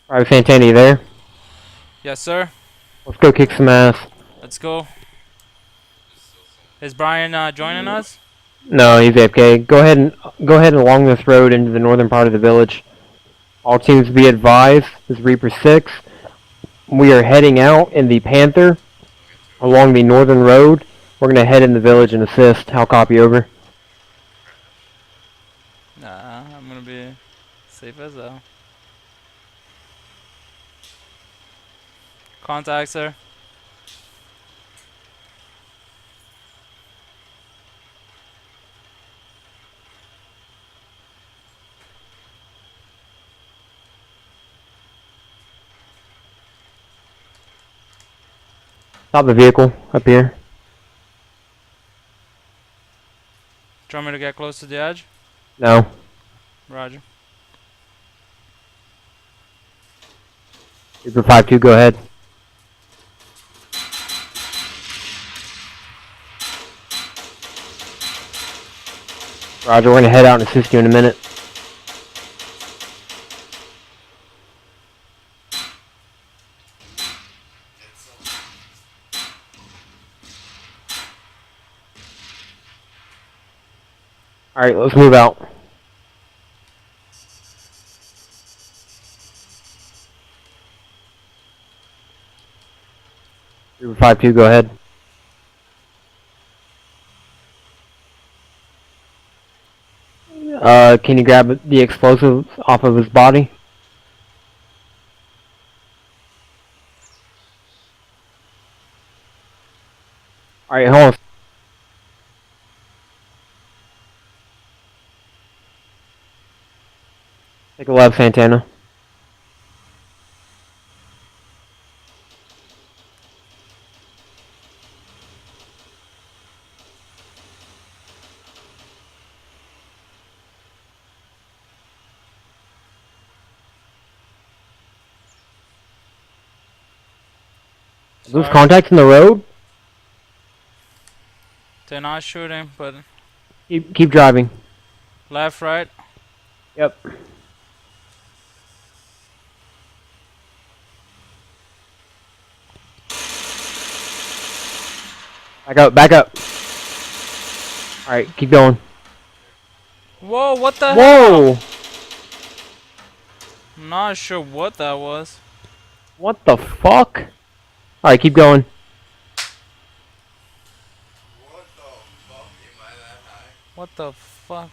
Alright, Santana, you there? Yes, sir. Let's go kick some ass. Let's go. Is Brian joining us? No, he's AFK. Go ahead and along this road into the northern part of the village. All teams be advised, this is Reaper 6. We are heading out in the Panther along the northern road. We're gonna head in the village and assist. How copy over? Nah, I'm gonna be safe as hell. Contact, sir. Stop the vehicle up here. Do you want me to get close to the edge? No. Roger. Reaper 5-2, go ahead. Roger, we're gonna head out and assist you in a minute. Alright, let's move out. Reaper 5-2, go ahead. Can you grab the explosive off of his body? Alright, hold on. Take a left, Santana. Those contacts in the road? They're not shooting, but Keep driving. left, right. Yep. Back up, back up. Alright, keep going. Whoa, what the hell? Whoa! I'm not sure what that was. What the fuck? Alright, keep going. What the fuck? Am I that high? What the fuck?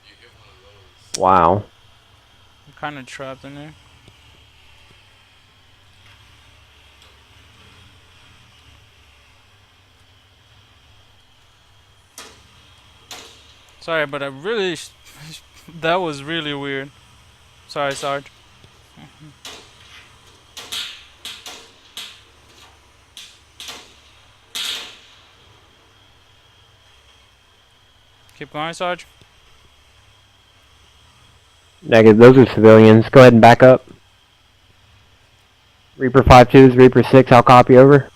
You hit one of those. Wow. I'm kind of trapped in there. Sorry, but I really... that was really weird. Sorry, Sarge. Keep going, Sarge. Negative, those are civilians. Go ahead and back up. Reaper 5-2 is Reaper 6, I'll copy over.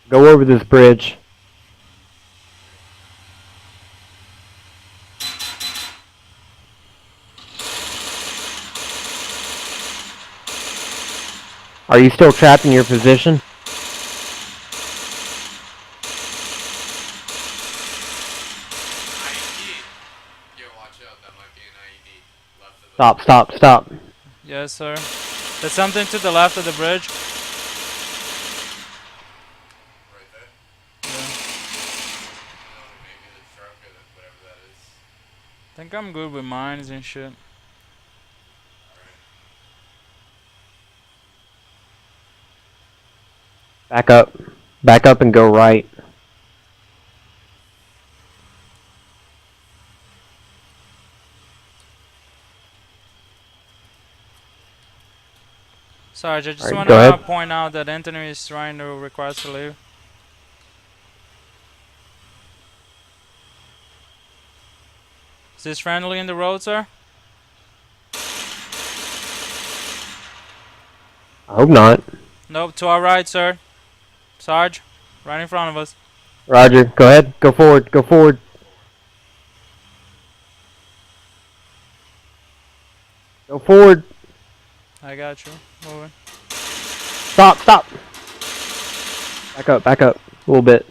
Go over this bridge. Are you still trapped in your position? IED. Yo, watch out. That might be an IED. Left of the... Stop, stop, stop. Yes, sir. There's something to the left of the bridge. Right there. Yeah. No, maybe the truck or whatever that is. I think I'm good with mines and shit. Back up. Back up and go right. Sarge, I just Alright, want go to ahead. point out that Anthony is trying to request to leave. Is this friendly in the road, sir? I hope not. Nope, to our right, sir. Sarge, right in front of us. Roger. Go ahead. Go forward. Go forward. Go forward. I got you. Moving. Stop. Stop. Back up. Back up. A little bit.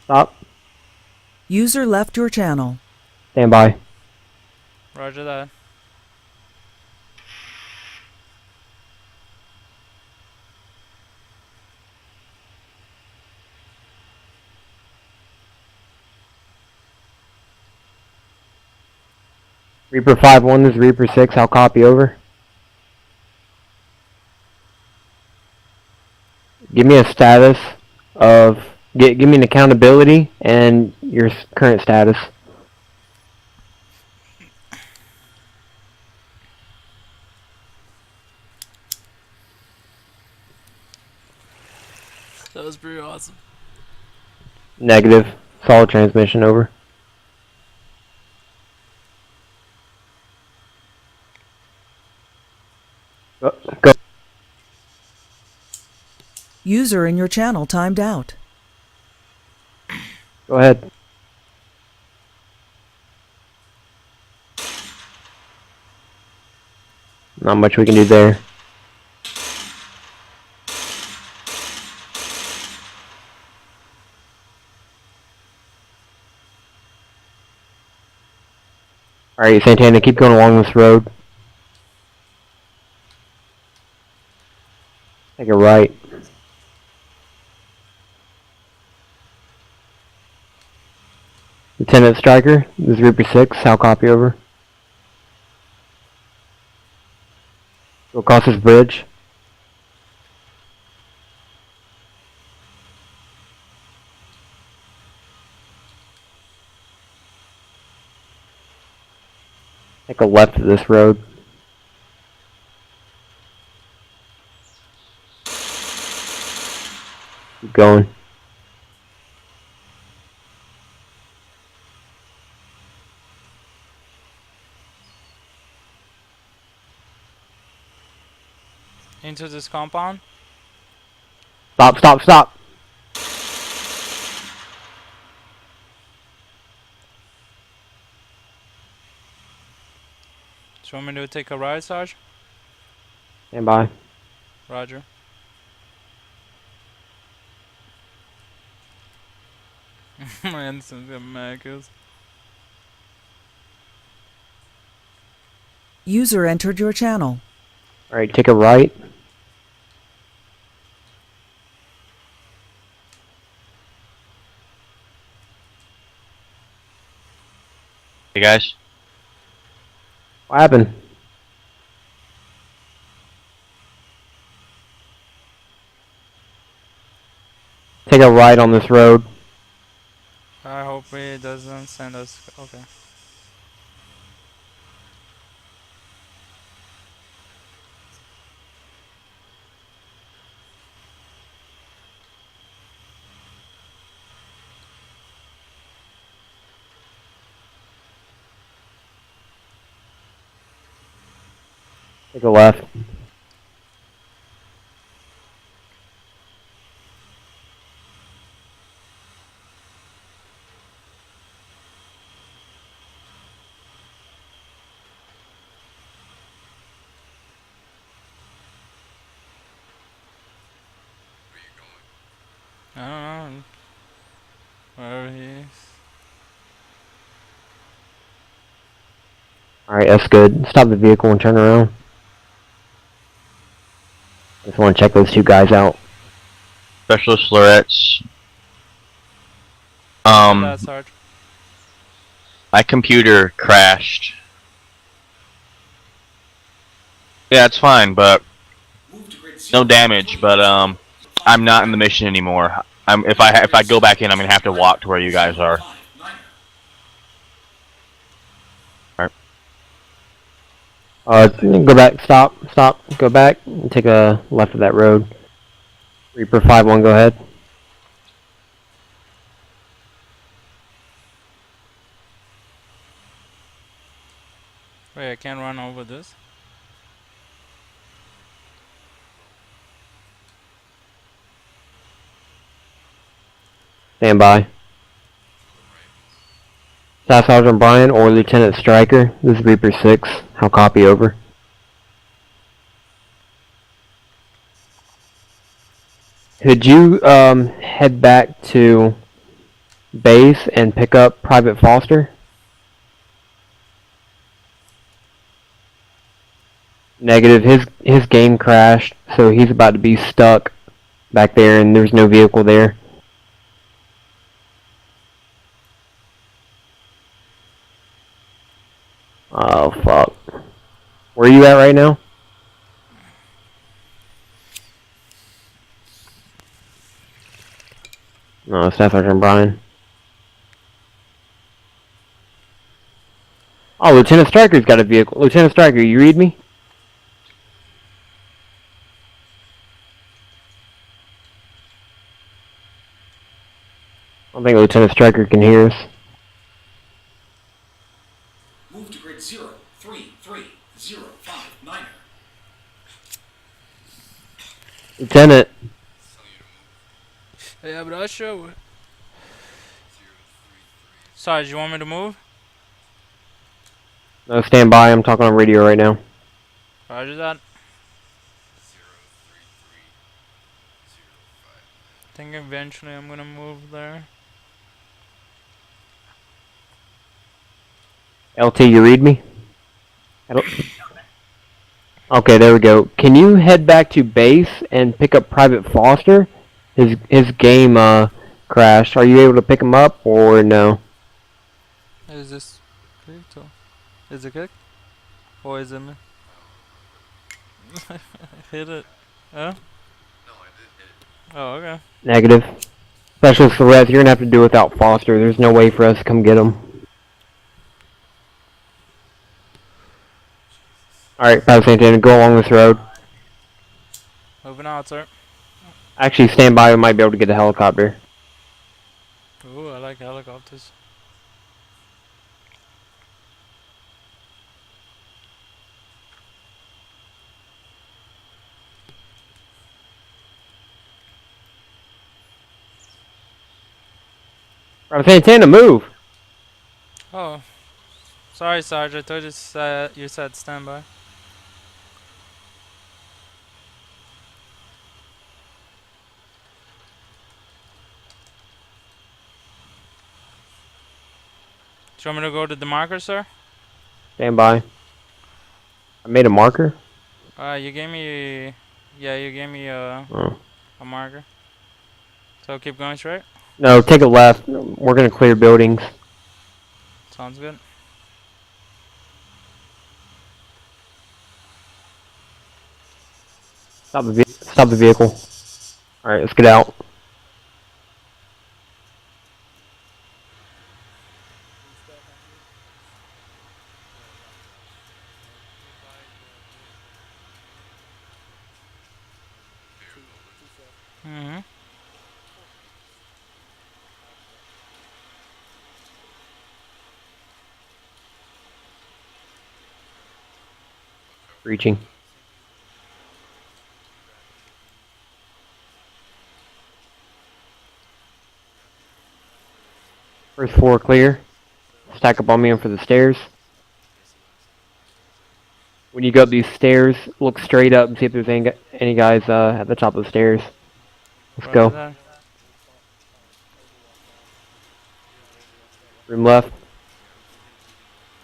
Stop. User left your channel. Stand by. Roger that. Reaper 5-1, this is Reaper 6. I'll copy over. Give me a status of... Give me an accountability and your current status. That was pretty awesome. Negative. Solid transmission, over. Go. User in your channel timed out. Go ahead. Not much we can do there. Alright, Santana, keep going along this road. Take a right. Lieutenant Stryker, this is Reaper 6, I'll copy over. Go across this bridge. Take a left of this road. Keep going. Into this compound. Stop, stop, stop! Do you want me to take a ride, Sarge? Stand by. Roger. My instant Americas. User entered your channel. Alright, take a right. Hey guys. What happened? Take a right on this road. I hope it doesn't send us. Okay. Take a left. I don't know. Wherever he is. Alright, that's good. Stop the vehicle and turn around. Just want to check those two guys out. Specialist Loretz. That, Sarge. My computer crashed. Yeah, it's fine, but no damage. But I'm not in the mission anymore. If I go back in, I'm gonna have to walk to where you guys are. Go back, stop, go back, and take a left of that road. Reaper 5-1, go ahead. Wait, I can't run over this. Stand by. Staff Sergeant Brian or Lieutenant Stryker. This is Reaper 6. I'll copy over. Could you head back to base and pick up Private Foster? Negative. His game crashed, so he's about to be stuck back there, and there's no vehicle there. Oh fuck. Where are you at right now? No, Staff Sergeant Brian. Oh, Lieutenant Stryker's got a vehicle. Lieutenant Stryker, you read me? I don't think Lieutenant Stryker can hear us. Move to grid 03305 Lieutenant. Yeah, but I'll show it. Sarge, you want me to move? No, stand by. I'm talking on radio right now. Roger that. I think eventually I'm gonna move there. LT, you read me? Okay, there we go. Can you head back to base and pick up Private Foster? His game crashed. Are you able to pick him up or no? Is this clicked or is it clicked? Or is it me? Hit it. Huh? No, I didn't hit it. Oh, okay. Negative. Specialist Flores, you're gonna have to do without Foster. There's no way for us to come get him. Alright, Pablo Santana, go along this road. Moving out, sir. Actually, stand by. We might be able to get a helicopter. Ooh, I like helicopters. Pablo Santana, move! Oh, sorry, Sarge. I thought you said standby. Do you want me to go to the marker, sir? Stand by. I made a marker? You gave me, yeah, you gave me a marker. So keep going straight. No, take a left. We're gonna clear buildings. Sounds good. Stop the vehicle. Alright, let's get out. Mm-hmm. Reaching. First floor clear. Stack up on me and for the stairs. When you go up these stairs, look straight up and see if there's any guys at the top of the stairs. Let's go. Room left.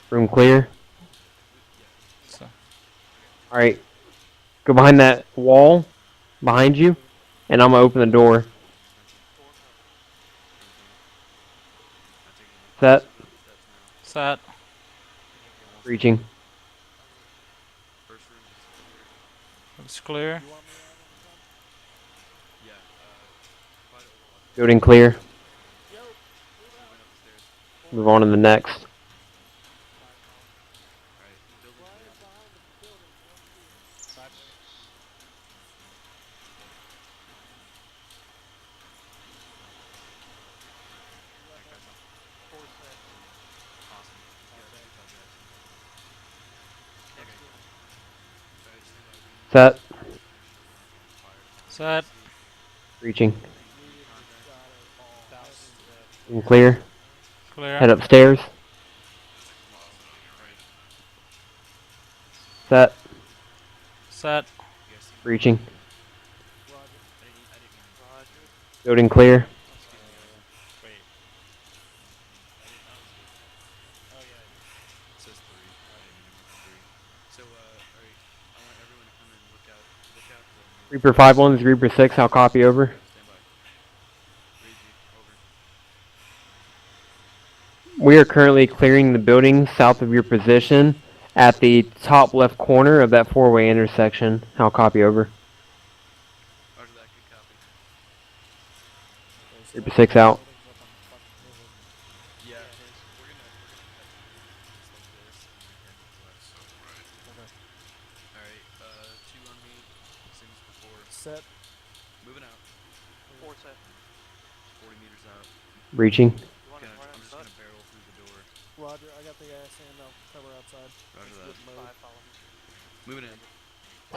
Room clear. Alright. Go behind that wall. Behind you. And I'm gonna open the door. Set. Set. Reaching. Looks clear. Building clear. Move on to the next. Set. Set. Reaching. Clear. Clear. Head upstairs. Set. Set. Breaching. Building clear. Reaper 5-1, this is Reaper 6, I'll copy over. We are currently clearing the building south of your position at the top left corner of that four-way intersection. I'll copy over. Reaper 6 out. Set. Moving out. 4 set. 40 meters out. Breaching. I'm just gonna barrel through the door. Roger, I got the gas and I'll cover outside. Roger that. Five, follow me. Moving in.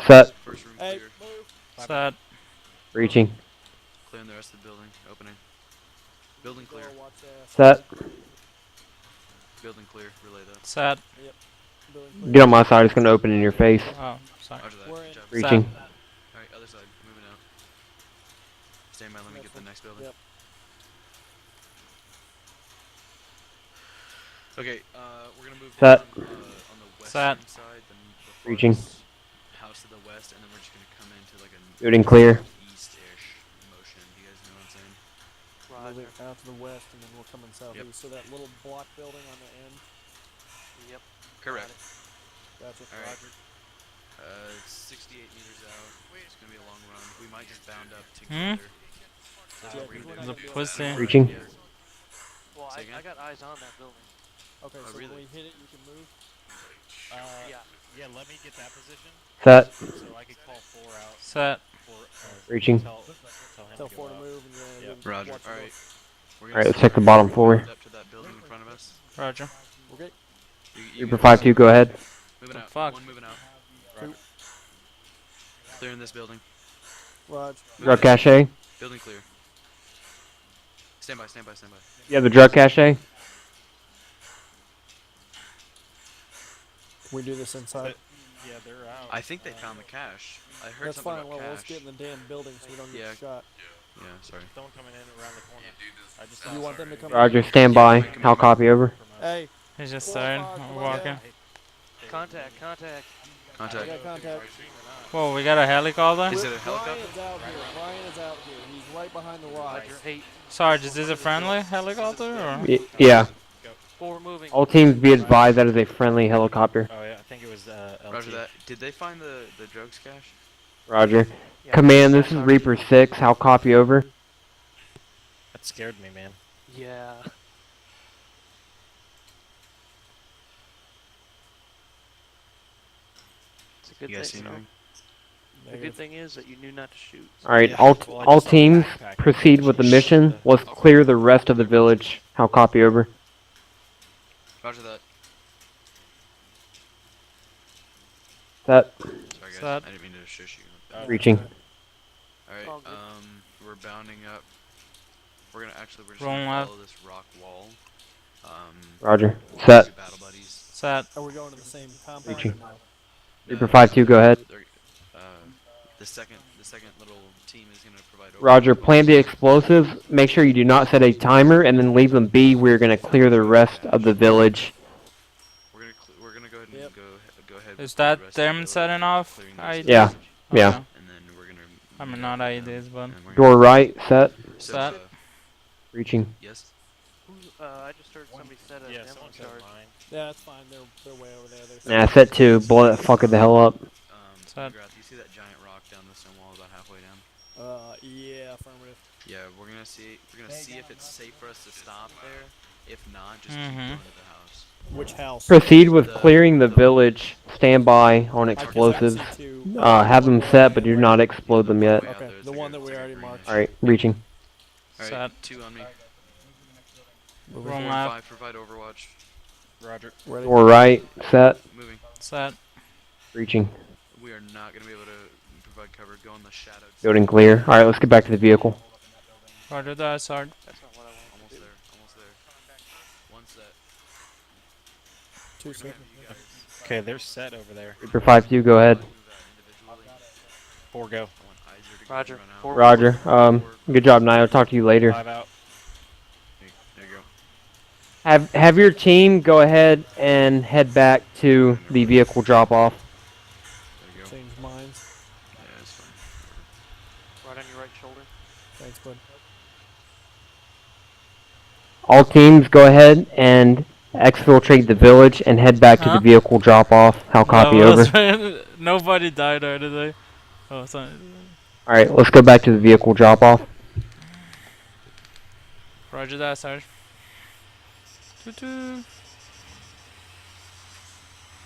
Set. First room Hey, clear. move. Set. Breaching. Clearing the rest of the building. Opening. Building clear. Door, watch ass. Set. Building clear. Relay that. Set. Building clear. Get on my side, it's going to open in your face. Oh, sorry. Roger that. We're Good in. job. Breaching. Alright, other side. Moving out. Stand by. Let me get the next building. Yep. Okay, we're gonna move Set. down on the Set. western side, the Breaching. farthest house to the west, and then we're just gonna come into like a Building clear. east-ish motion. Do you guys know what I'm saying? Moving out to the west and then we're coming southeast. So that little block building on the end. Yep. Correct. Gotcha. Alright. 68 meters out. It's gonna be a long run. We might just bound up together. That's what we're gonna do. The pussy. Breaching. Well, Say again? I got eyes on that building. Okay, Oh, so really? when we hit it, you can move? Yeah, let me get that position Set. so I could call 4 out Set. for Breaching. tell him Tell to 4 go to out. move and then Yep. we'll Roger. watch the Alright. door. Alright, let's check the bottom floor. Up to that building in front of us. Roger. Okay. Reaper 5-2, go ahead. Moving The out. fuck? One moving out. Two. Clearing this building. Roger. Drug cache. Building clear. Stand by, stand by, stand by. You have the drug cache? Can we do this inside? Yeah, they're out. I think they found the cache. I heard That's something fine. about Well, cache. let's get in the damn building so we don't Yeah. get shot. Yeah, sorry. Don't coming in around the corner. I just You want them to come Roger, stand by. I'll copy over. Hey, He's just 4 started. 5, come We're on walking. down. Contact, contact. I Contact. got contact. Whoa, we got a helicopter? Is it a helicopter? Brian's out here. Brian is out here. He's right behind the rock. Hey, Sarge, is this a friendly helicopter or? Yeah. 4 moving. All teams be advised that is a friendly helicopter. Oh yeah, I think it was LT. Roger that. Did they find the drugs cache? Roger. Command, this is Reaper 6. I'll copy over. That scared me, man. Yeah. It's a good You guys see thing. anything? The good thing is that you knew not to shoot. Alright, Yeah, all, well, I all just saw the teams backpack. proceed with the mission. Let's clear the rest of the village. I'll copy over. Roger that. Set. Sorry guys, Set. I didn't mean to shush you. Reaching. Alright, All good. we're bounding up. We're just Rolling gonna left. follow this rock wall. Roger. We'll Set. do battle buddies. Set. Are we going to the same compound? Reaching. or no? Reaper 5-2, go ahead. The second little team is gonna provide. Roger, overwatch. plan the explosives. Make sure you do not set a timer and then leave them be. We're going to clear the rest of the village. We're gonna go ahead and Yep. go ahead. Is with that the rest of them the village, setting off? clearing the IEDs? rest of the Yeah. village, Yeah. Okay. And then we're gonna. I mean, meet not up with them, IEDs, but. and we're Door gonna- right, set. So, Set. Reaching. yes. I just heard somebody said a Yeah, demo someone said charge. mine. Yeah, that's fine. They're way over there. They're Nah, set 2. Blow that fucker the hell up. Set. McGrath, you see that giant rock down the stone wall about halfway down? Yeah, affirmative. Yeah, we're gonna see if it's safe for us to stop there. If not, just keep Mhm. going to the house. Which house? Proceed with clearing the village. Stand by on explosives. Have them set, but do not explode them yet. Way out Okay, there, it's the like one a- that it's we like a already green marked. area. Alright, reaching. Alright, Set. 2 on me. Wrong 4 and left. 5 provide overwatch. Roger. Ready? Door right, set. Moving. Set. Reaching. We are not gonna be able to provide cover. Go in the shadowed. Building clear. Alright, let's get back to the vehicle. Roger that, Sarge. That's not what I want. Almost there. Almost 2 seconds. Okay, they're set over there. Reaper 5-2, go ahead. 4 go. Roger. Roger. Good job, Nio. Talk to you later. 5 out. There you go. Have your team go ahead and head back to the vehicle drop-off. There you go. Change minds. Yeah, it's fine. Right on your right shoulder. Thanks, bud. All teams, go ahead and exfiltrate the village and head back to the vehicle drop-off. How copy, over? Nobody died there today. Oh, sorry. Alright, let's go back to the vehicle drop-off. Roger that, Sarge. Toot-toot.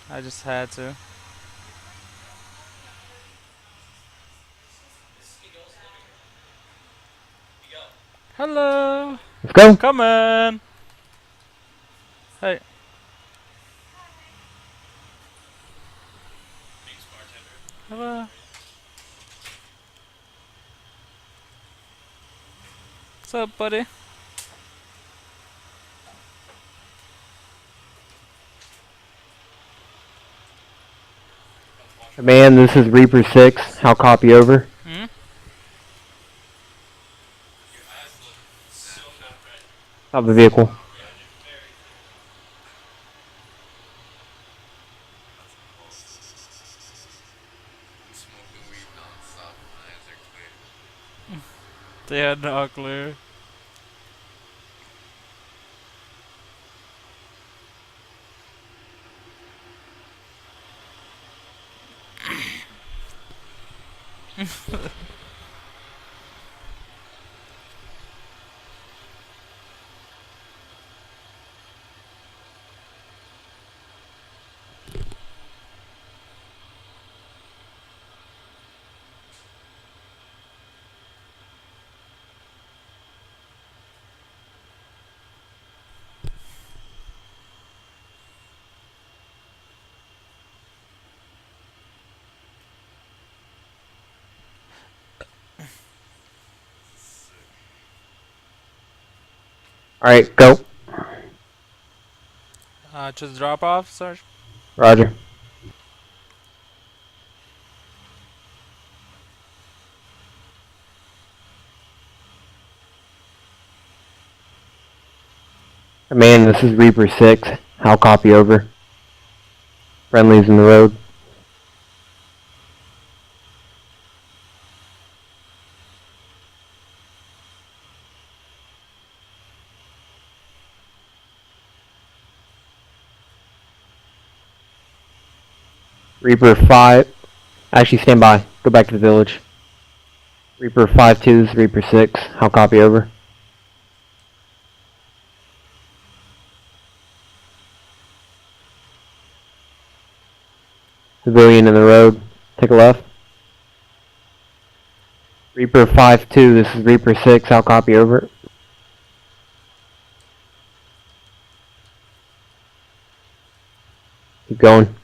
I just had to. Hello. Let's go. Come on. Hey. Hello. What's up, buddy? Command, this is Reaper 6. How copy, over? Hmm? Stop the vehicle. Smoking weed non-stop. My eyes are clear. They had no clue. Alright, go. Just drop off, Sarge. Roger. Command, this is Reaper 6. How copy, over? Friendlies in the road. Reaper 5. Actually, stand by. Go back to the village. Reaper 5-2 is Reaper 6. How copy, over? Civilian in the road. Take a left. Reaper 5-2, this is Reaper 6. How copy, over? Keep going.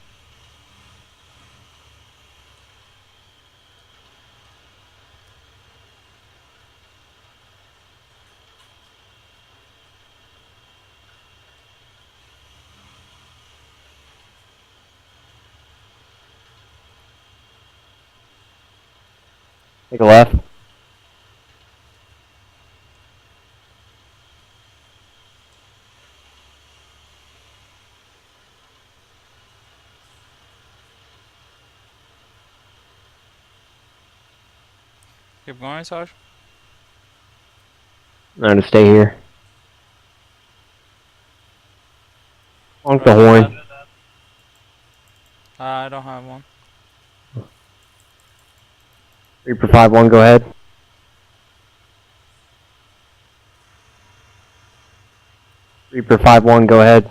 Take a left. Keep going, Sarge. I'm gonna stay here. Honk the horn. I don't have one. Reaper 5-1, go ahead. Reaper 5-1, go ahead.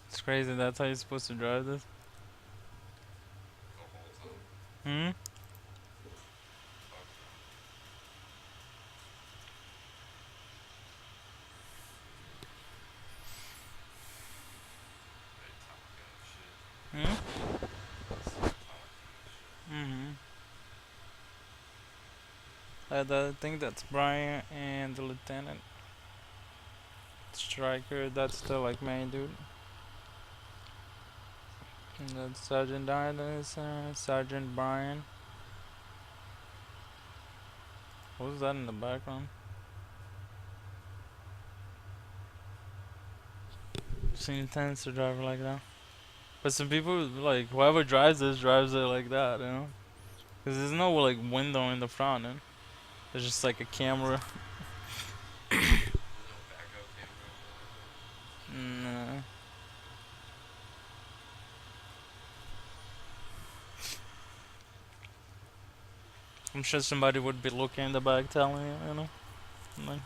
It's crazy. That's how you're supposed to drive this. Hmm? I think that's Brian and the lieutenant. Striker, that's the like main dude. And that's Sergeant Dinas, Sergeant Brian. Who's that in the background? Seems tense to drive it like that. But some people, like, whoever drives this drives it like that, you know? Because there's no, like, window in the front, and there's just, like, a camera. No backup camera or anything. Nah. I'm sure somebody would be looking in the back telling you know? Like, On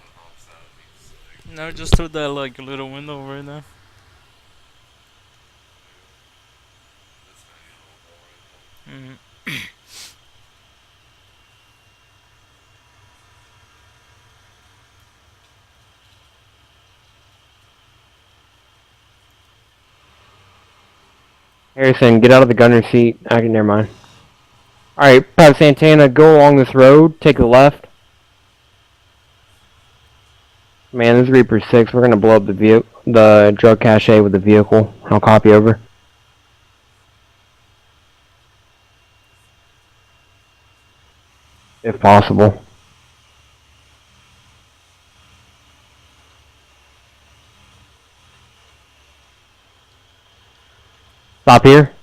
the opposite of being sick. no, just through that, like, little window right there. That's kind of boring. Harrison, get out of the gunner seat. Actually, never mind. Alright, Private Santana, go along this road, take the left. Man, this is Reaper 6. We're gonna blow up the drug cache with the vehicle. I'll copy over. If possible. Stop here.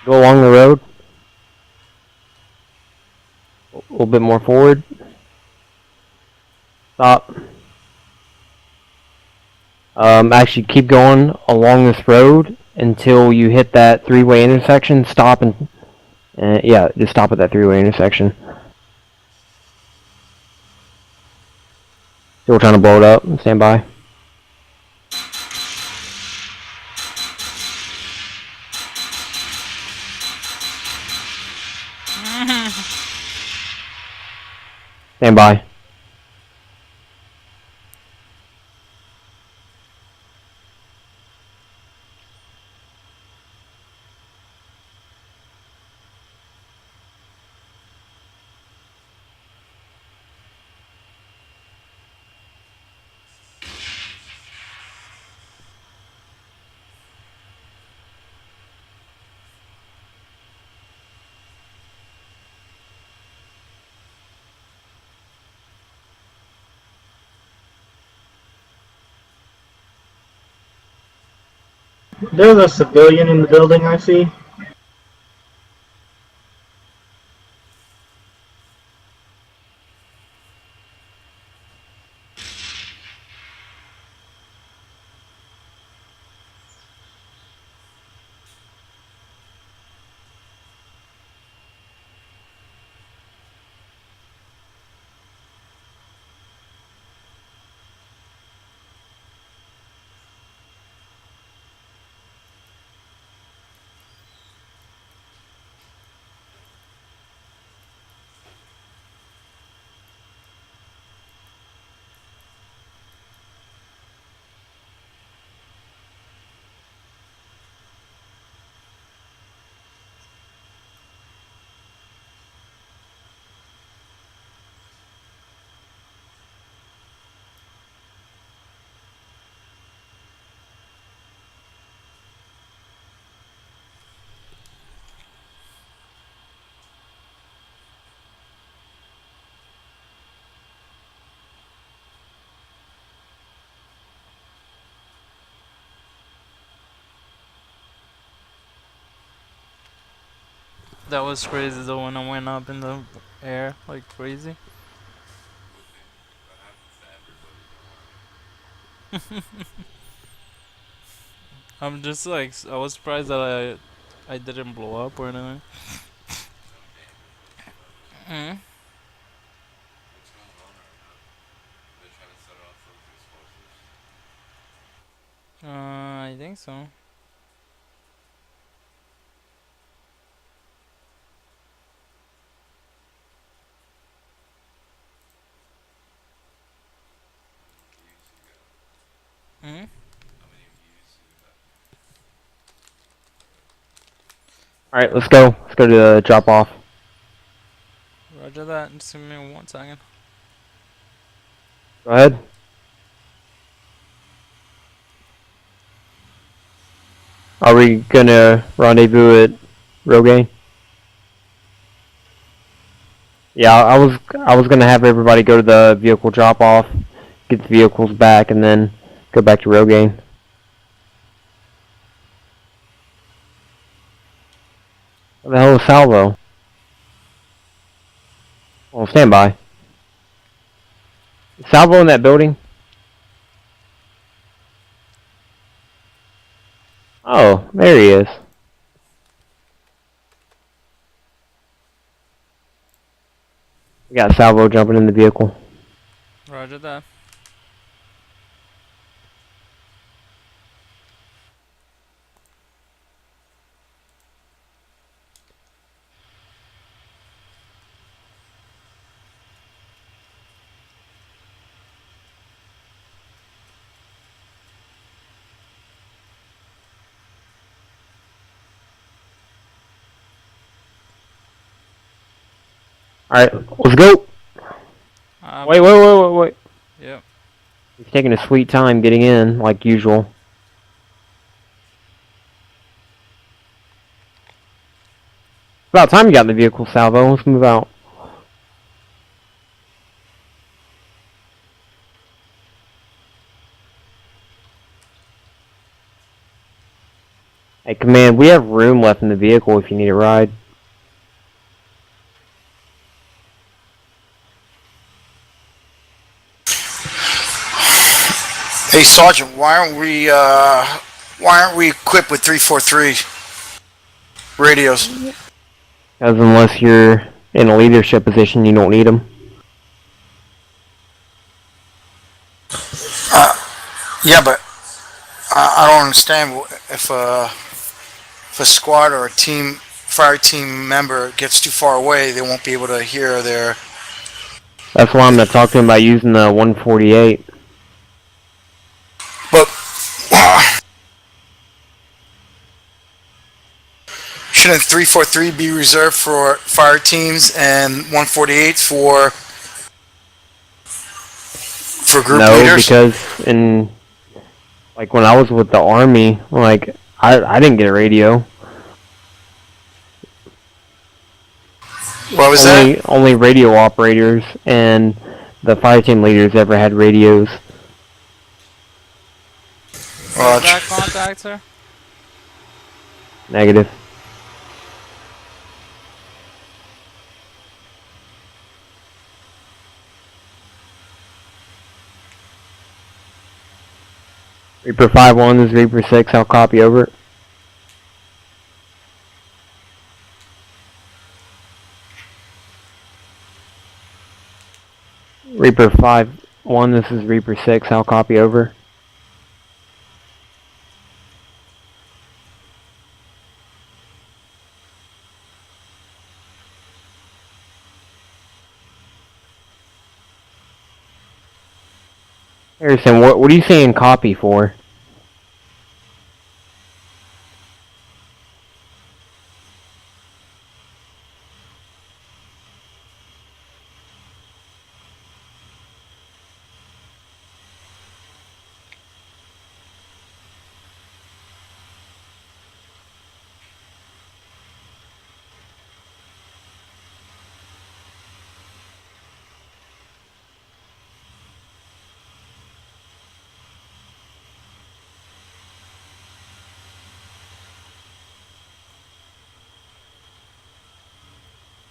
Go along the road. A little bit more forward. Stop. Actually, keep going along this road until you hit that three-way intersection. Stop and yeah, just stop at that three-way intersection. Still trying to blow it up. Stand by. Stand by. There's a civilian in the building, I see. That was crazy though when I went up in the air like crazy. That happens to everybody, I'm just like, I was surprised that I didn't blow up or anything. Mm. What's going on right now? They're trying to set off those explosives. I think so. Alright, let's go. Let's go to the drop off. Roger that. Just give me 1 second. Go ahead. Are we gonna rendezvous at Rogaine? Yeah, I was gonna have everybody go to the vehicle drop off, get the vehicles back, and then go back to Rogaine. What the hell is Salvo? Well, stand by. Is Salvo in that building? Oh, there he is. We got Salvo jumping in the vehicle. Roger that. Alright, let's go! Wait. Yep. He's taking a sweet time getting in, like usual. About time you got in the vehicle, Salvo. Let's move out. Hey, Command, we have room left in the vehicle if you need a ride. Hey Sergeant, why aren't we equipped with 343 radios? As unless you're in a leadership position, you don't need them. Yeah, but I don't understand if a squad or a fire team member gets too far away, they won't be able to hear their. That's why I'm gonna talk to him about using the 148. But shouldn't 343 be reserved for fire teams and 148 for group no, leaders? because when I was with the Army, I didn't get a radio. What was that? Only radio operators and the fire team leaders ever had radios. Is that contact, sir? Negative. Reaper 5-1, this is Reaper 6, I'll copy over. Reaper 5-1, this is Reaper 6, I'll copy over. Harrison, what are you saying copy for?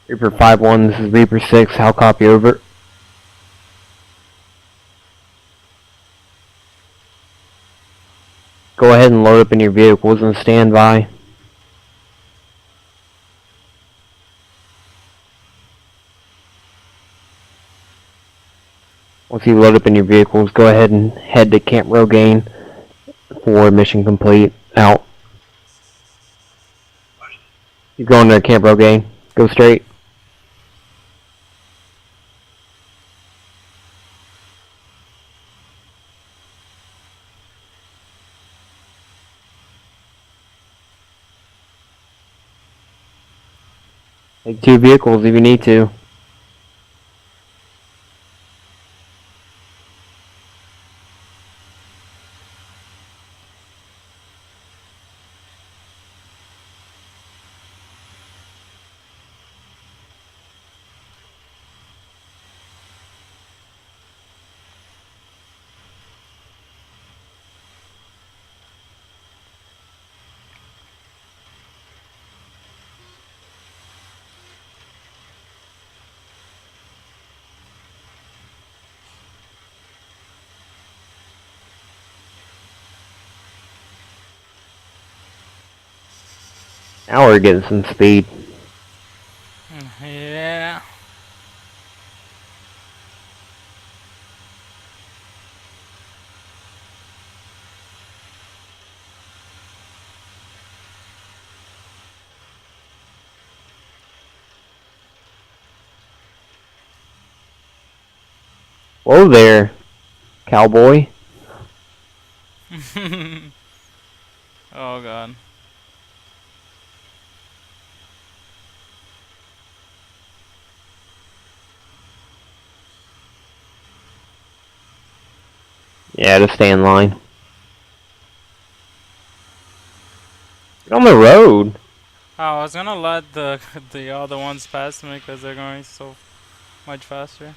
Reaper 5-1, this is Reaper 6, I'll copy over. Go ahead and load up in your vehicles and stand by. Once you load up in your vehicles, go ahead and head to Camp Rogaine for mission complete. Out. You're going to Camp Rogaine. Go straight. Take 2 vehicles if you need to. Now we're getting some speed. Yeah. Whoa there, cowboy. Oh god. Yeah, just stay in line. Get on the road. Oh, I was gonna let the other ones pass me because they're going so much faster.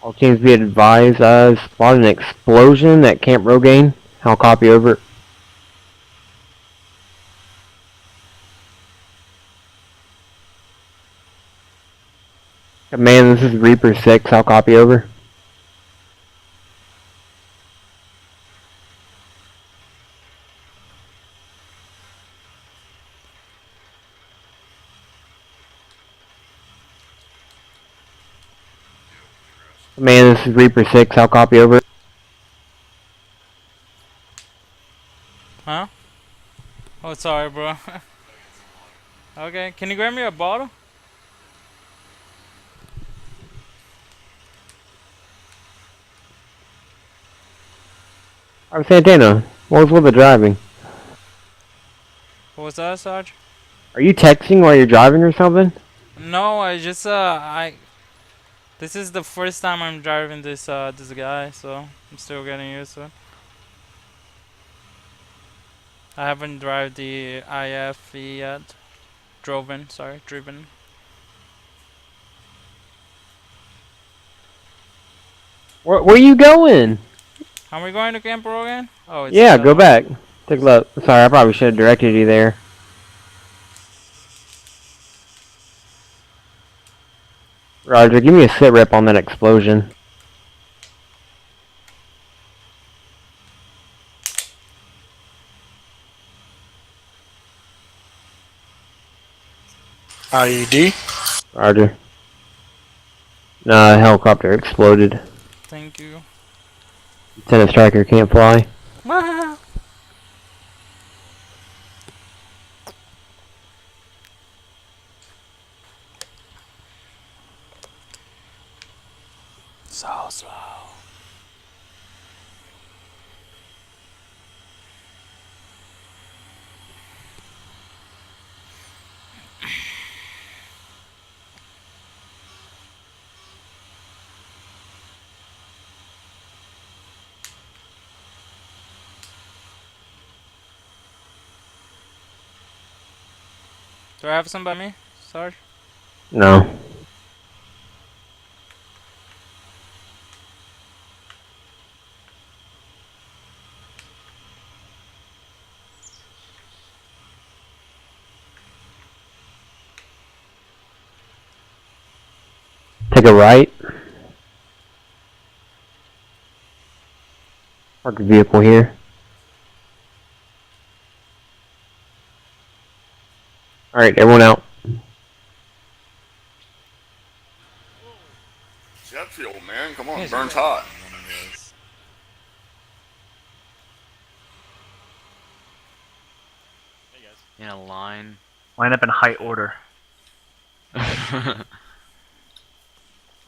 All teams be advised, spot an explosion at Camp Rogaine. I'll copy over. Command, this is Reaper 6, I'll copy over. Command, this is Reaper 6, I'll copy over. Huh? Oh, sorry, bro. Okay, can you grab me a bottle? Alright, Santana, what was with the driving? What was that, Sarge? Are you texting while you're driving or something? No, I just this is the first time I'm driving this this guy, so I'm still getting used to it. I haven't driven the IFE yet. Driven. Where are you going? Are we going to Camp again? Oh, it's Yeah, go back. Take a look. Sorry, I probably should have directed you there. Roger, give me a sit rep on that explosion. IED. Roger. Nah, helicopter exploded. Thank you. Lieutenant Striker can't fly. So slow. Do I have some by me? Sorry. No. Take a right. Park the vehicle here. Alright, everyone out. Jet fuel, man. Come on, burns hot. In a line. Line up in height order.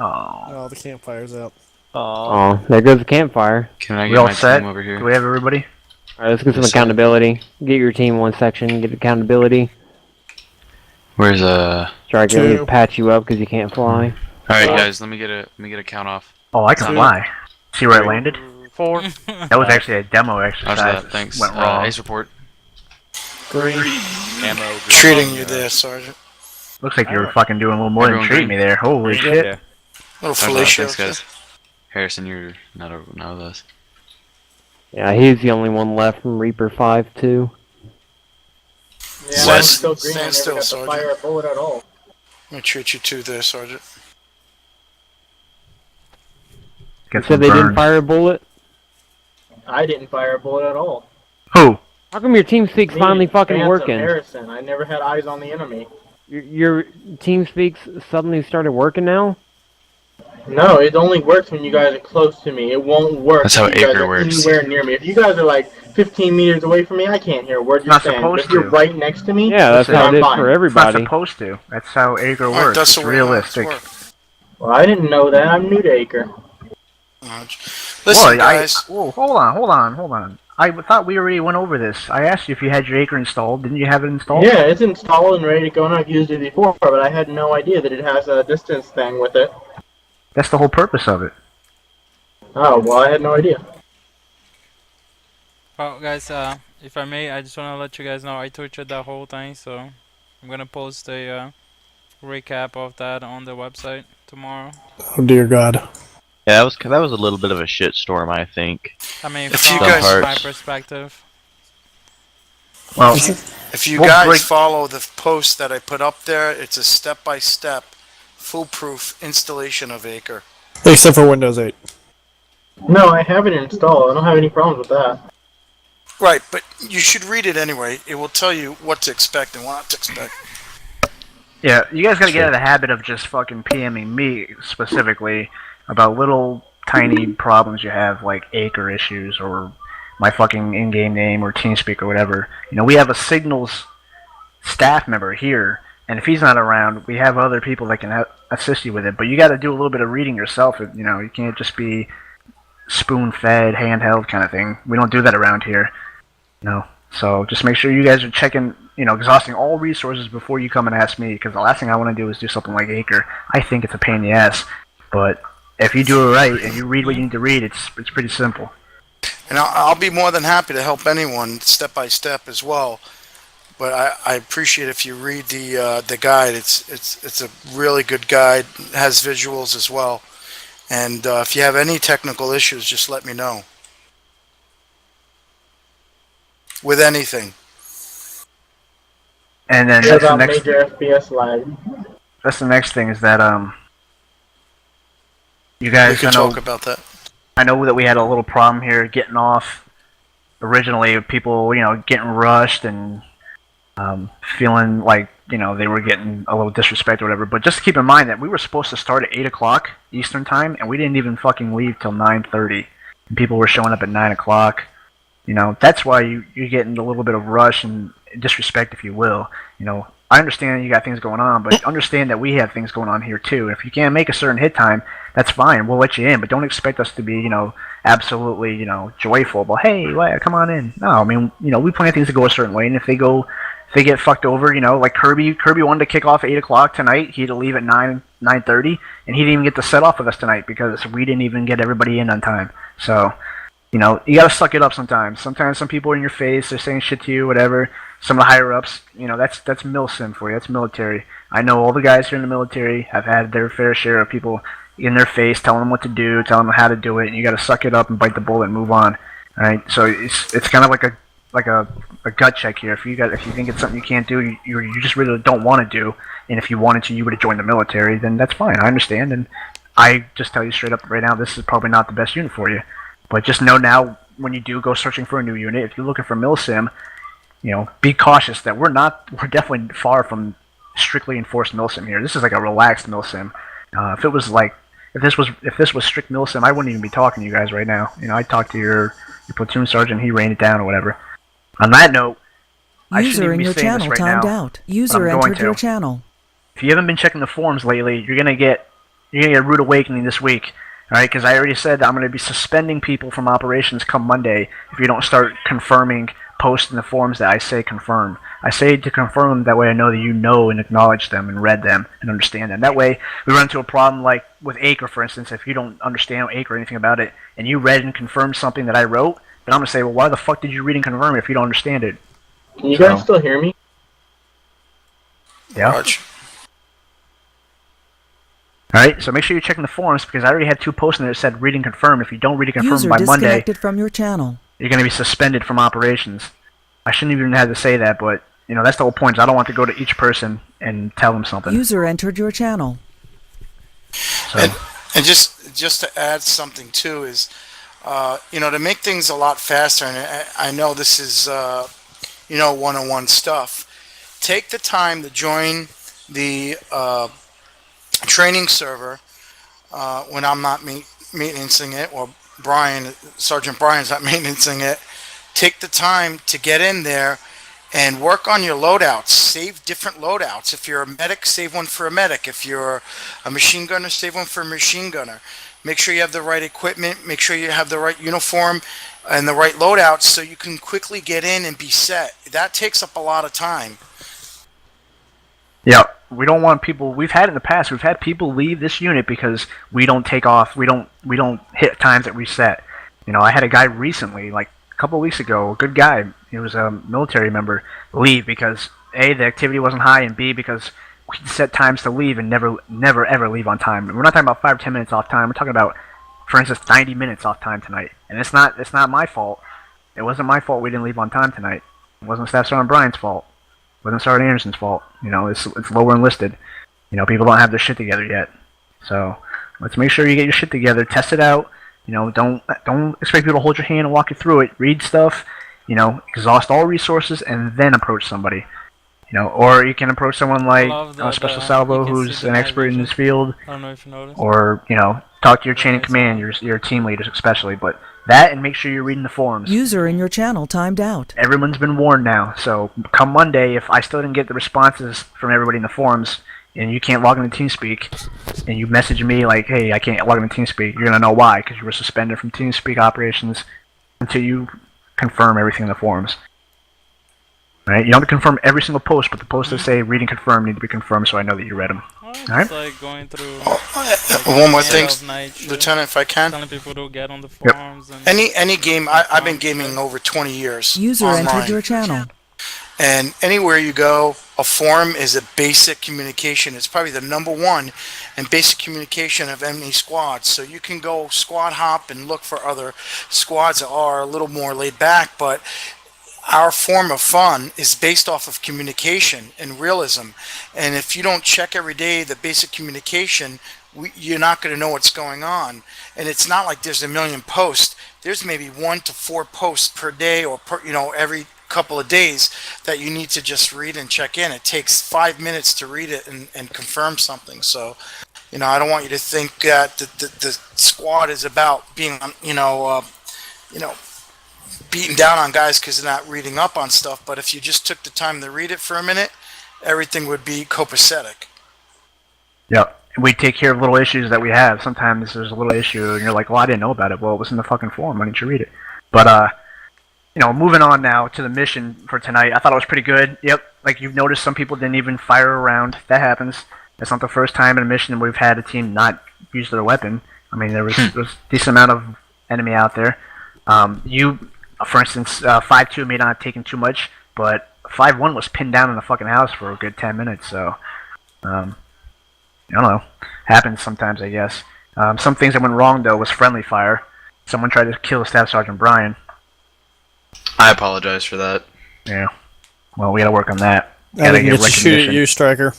Oh, the campfire's out. Oh, there goes the campfire. Can I We get all my set? team over here? Do we have everybody? Alright, let's get some Yes, sir. accountability. Get your team one section, get accountability. Where's Striker, let me patch you up because you can't fly. Alright guys, let me get a count off. Oh, I can fly. See where I landed? 4. That was actually a demo exercise. How's that? Thanks. Went wrong. Ace report. Green. Ammo. Green. Treating you there, Sergeant. Looks like you were fucking doing a little more than Everyone treating me there. Holy shit. Yeah. Little How's that? Felicia. Thanks guys. Harrison, you're not with us. Yeah, he's the only one left from Reaper 5 too. Yeah, West. I'm still green. Stand I never still, got to Sergeant. fire a bullet at all. I'm gonna treat you too there, Sergeant. Get You said some they didn't burn. fire a bullet? I didn't fire a bullet at all. Who? How come your TeamSpeak's Me, finally fucking Phantom, working? Harrison. I never had eyes on the enemy. Your TeamSpeak's suddenly started working now? No, it only works when you guys are close to me. It won't work That's how if you guys Acre are works. anywhere near me. If you guys are like 15 meters away from me, I can't hear a word you're Not saying. But supposed if you're to. right next to me, Yeah, that's Listen, how I'm it is fine. for It's not everybody. supposed to. That's how Acre Alright, works. that's It's the way it's realistic. work. Well, I didn't know that. I'm new to Acre. Listen, guys. Whoa, hold on. I thought we already went over this. I asked you if you had your Acre installed. Didn't you have it installed? Yeah, it's installed and ready to go, and I've used it before, but I had no idea that it has a distance thing with it. That's the whole purpose of it. Oh, well, I had no idea. Well, guys, if I may, I just want to let you guys know I tortured that whole thing, so I'm gonna post a recap of that on the website tomorrow. Oh dear God. Yeah, that was a little bit of a shitstorm, I think. I mean, If from you guys- my perspective. Well, If you We'll guys break- follow the post that I put up there, it's a step-by-step, foolproof installation of Acre. Except for Windows 8. No, I have it installed. I don't have any problems with that. Right, but you should read it anyway. It will tell you what to expect and what not to expect. yeah, you guys gotta get out of the habit of just fucking PMing me specifically about little tiny problems you have, like Acre issues or my fucking in-game name or TeamSpeak or whatever. You know, we have a Signals staff member here, and if he's not around, we have other people that can assist you with it. But you got to do a little bit of reading yourself. You know, you can't just be spoon-fed, handheld kind of thing. We don't do that around here. You know, so just make sure you guys are checking, you know, exhausting all resources before you come and ask me. Because the last thing I want to do is do something like Acre. I think it's a pain in the ass, but if you do it right and you read what you need to read, it's pretty simple. And I'll be more than happy to help anyone step by step as well. But I appreciate if you read the guide. It's a really good guide. It has visuals as well. And if you have any technical issues, just let me know. With anything. And then What that's the about next. major FPS lag? That's the next thing is that you We guys. can I know, talk about that. I know that we had a little problem here getting off. Originally, people, you know, getting rushed and feeling like, you know, they were getting a little disrespect or whatever. But just keep in mind that we were supposed to start at 8 o'clock Eastern time, and we didn't even fucking leave till 9:30. And people were showing up at 9 o'clock. You know, that's why you're getting a little bit of rush and disrespect, if you will. You know, I understand you got things going on, but understand that we have things going on here too. If you can't make a certain hit time, that's fine. We'll let you in, but don't expect us to be, you know, absolutely, you know, joyful. But hey, come on in. No, I mean, you know, we plan things to go a certain way, and if they get fucked over, you know, like Kirby wanted to kick off at 8 o'clock tonight. He had to leave at 9:30, and he didn't even get to set off with us tonight because we didn't even get everybody in on time. So, you know, you gotta suck it up sometimes. Sometimes some people are in your face, they're saying shit to you, whatever. Some of the higher ups, you know, that's milsim for you. That's military. I know all the guys here in the military have had their fair share of people in their face telling them what to do, telling them how to do it, and you gotta suck it up and bite the bullet and move on. All right, so it's kind of like a gut check here. If you think it's something you can't do, you just really don't want to do, and if you wanted to, you would have joined the military. Then that's fine. I understand, and I just tell you straight up right now, this is probably not the best unit for you. But just know now, when you do go searching for a new unit, if you're looking for milsim, you know, be cautious that we're definitely far from strictly enforced milsim here. This is like a relaxed milsim. If this was strict milsim, I wouldn't even be talking to you guys right now. You know, I'd talk to your platoon sergeant, he reined it down or whatever. On that note, I shouldn't User even in be your saying this channel right timed now, out. but User I'm going entered your to. channel. If you haven't been checking the forums lately, you're gonna get a rude awakening this week. All right, because I already said that I'm going to be suspending people from operations come Monday if you don't start confirming posts in the forums that I say confirm. I say to confirm them, that way I know that you know and acknowledge them and read them and understand them. That way we run into a problem like with Acre, for instance. If you don't understand Acre or anything about it, and you read and confirmed something that I wrote, then I'm going to say, well, why the fuck did you read and confirm it if you don't understand it? Can you guys still hear me? Yeah. Alright, so make sure you're checking the forums, because I already had 2 posts in there that said read and confirm. If you don't read and confirm User by Monday, disconnected from your channel. you're going to be suspended from operations. I shouldn't even have to say that, but you know that's the whole point. Is I don't want to go to each person and tell them something. User entered your channel. So. And just to add something too is, you know, to make things a lot faster. And I know this is, you know, one-on-one stuff. Take the time to join the training server when I'm not maintaining it, or Sergeant Brian's not maintaining it. Take the time to get in there and work on your loadouts. Save different loadouts. If you're a medic, save one for a medic. If you're a machine gunner, save one for a machine gunner. Make sure you have the right equipment. Make sure you have the right uniform and the right loadouts so you can quickly get in and be set. That takes up a lot of time. Yeah, we don't want people. We've had in the past. We've had people leave this unit because we don't take off. We don't hit times that we set. You know, I had a guy recently, like a couple of weeks ago, a good guy. He was a military member, leave because A, the activity wasn't high, and B, because we set times to leave and never ever leave on time. And we're not talking about 5 or 10 minutes off time. We're talking about, for instance, 90 minutes off time tonight. And it's not my fault. It wasn't my fault we didn't leave on time tonight. It wasn't Staff Sergeant Brian's fault. It wasn't Sergeant Anderson's fault. You know, it's lower enlisted. You know, people don't have their shit together yet. So let's make sure you get your shit together. Test it out. You know, don't expect people to hold your hand and walk you through it. Read stuff. You know, exhaust all resources and then approach somebody. You know, or you can approach someone like Special Salvo, who's an expert in this field. I don't know if you noticed. Or, you know, talk to your chain of command, your team leaders especially. But that, and make sure you're reading the forums. User in your channel timed out. Everyone's been warned now. So come Monday, if I still didn't get the responses from everybody in the forums, and you can't log into TeamSpeak, and you message me like, hey, I can't log into TeamSpeak, you're going to know why, because you were suspended from TeamSpeak operations until you confirm everything in the forums. Right? You don't have to confirm every single post, but the posts that say read and confirm need to be confirmed so I know that you read them. It's like going through One more thing, Lieutenant, if I can. Telling people to get on the forums. Yep. And Any game, I've been gaming over 20 years. User online. entered your channel. And anywhere you go, a forum is a basic communication. It's probably the #1 and basic communication of any squad. So you can go squad hop and look for other squads that are a little more laid back, but our form of fun is based off of communication and realism. And if you don't check every day the basic communication, you're not going to know what's going on. And it's not like there's a million posts. There's maybe 1 to 4 posts per day, or per, you know, every couple of days that you need to just read and check in. It takes 5 minutes to read it and confirm something. So, you know, I don't want you to think that the squad is about being, beating down on guys because they're not reading up on stuff. But if you just took the time to read it for a minute, everything would be copacetic. Yep. We take care of little issues that we have. Sometimes there's a little issue and you're like, well, I didn't know about it. Well, it was in the fucking forum. Why didn't you read it? But, you know, moving on now to the mission for tonight. I thought it was pretty good. Yep. Like you've noticed, some people didn't even fire around. That happens. It's not the first time in a mission we've had a team not use their weapon. I mean, there was a decent amount of enemy out there. For instance, 5-2 may not have taken too much, but 5-1 was pinned down in the fucking house for a good 10 minutes, so, I don't know. Happens sometimes, I guess. Some things that went wrong, though, was friendly fire. Someone tried to kill Staff Sergeant Brian. I apologize for that. Yeah. Well, we gotta work on that. I didn't get to shoot at you, Striker.